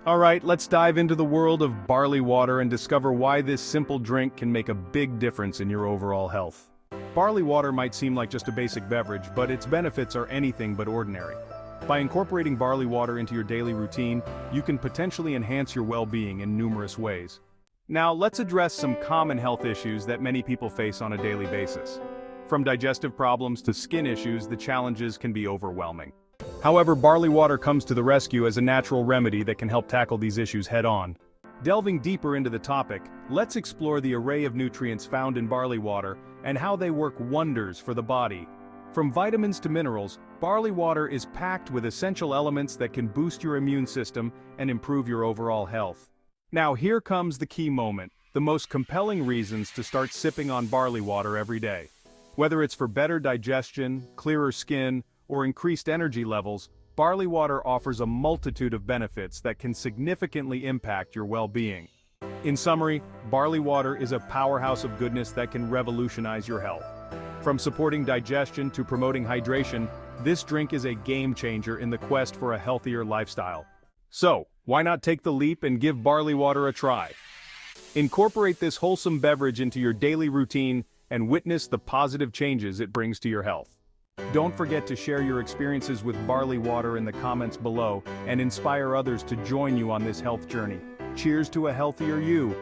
Alright, let's dive into the world of barley water and discover why this simple drink can make a big difference in your overall health. Barley water might seem like just a basic beverage, but its benefits are anything but ordinary. By incorporating barley water into your daily routine, you can potentially enhance your well-being in numerous ways. Now, let's address some common health issues that many people face on a daily basis. From digestive problems to skin issues, the challenges can be overwhelming. However, barley water comes to the rescue as a natural remedy that can help tackle these issues head-on. Delving deeper into the topic, let's explore the array of nutrients found in barley water and how they work wonders for the body. From vitamins to minerals, barley water is packed with essential elements that can boost your immune system and improve your overall health. Now here comes the key moment, the most compelling reasons to start sipping on barley water every day. Whether it's for better digestion, clearer skin, or increased energy levels, barley water offers a multitude of benefits that can significantly impact your well-being. In summary, barley water is a powerhouse of goodness that can revolutionize your health. From supporting digestion to promoting hydration, this drink is a game-changer in the quest for a healthier lifestyle. So, why not take the leap and give barley water a try? Incorporate this wholesome beverage into your daily routine and witness the positive changes it brings to your health. Don't forget to share your experiences with barley water in the comments below and inspire others to join you on this health journey. Cheers to a healthier you!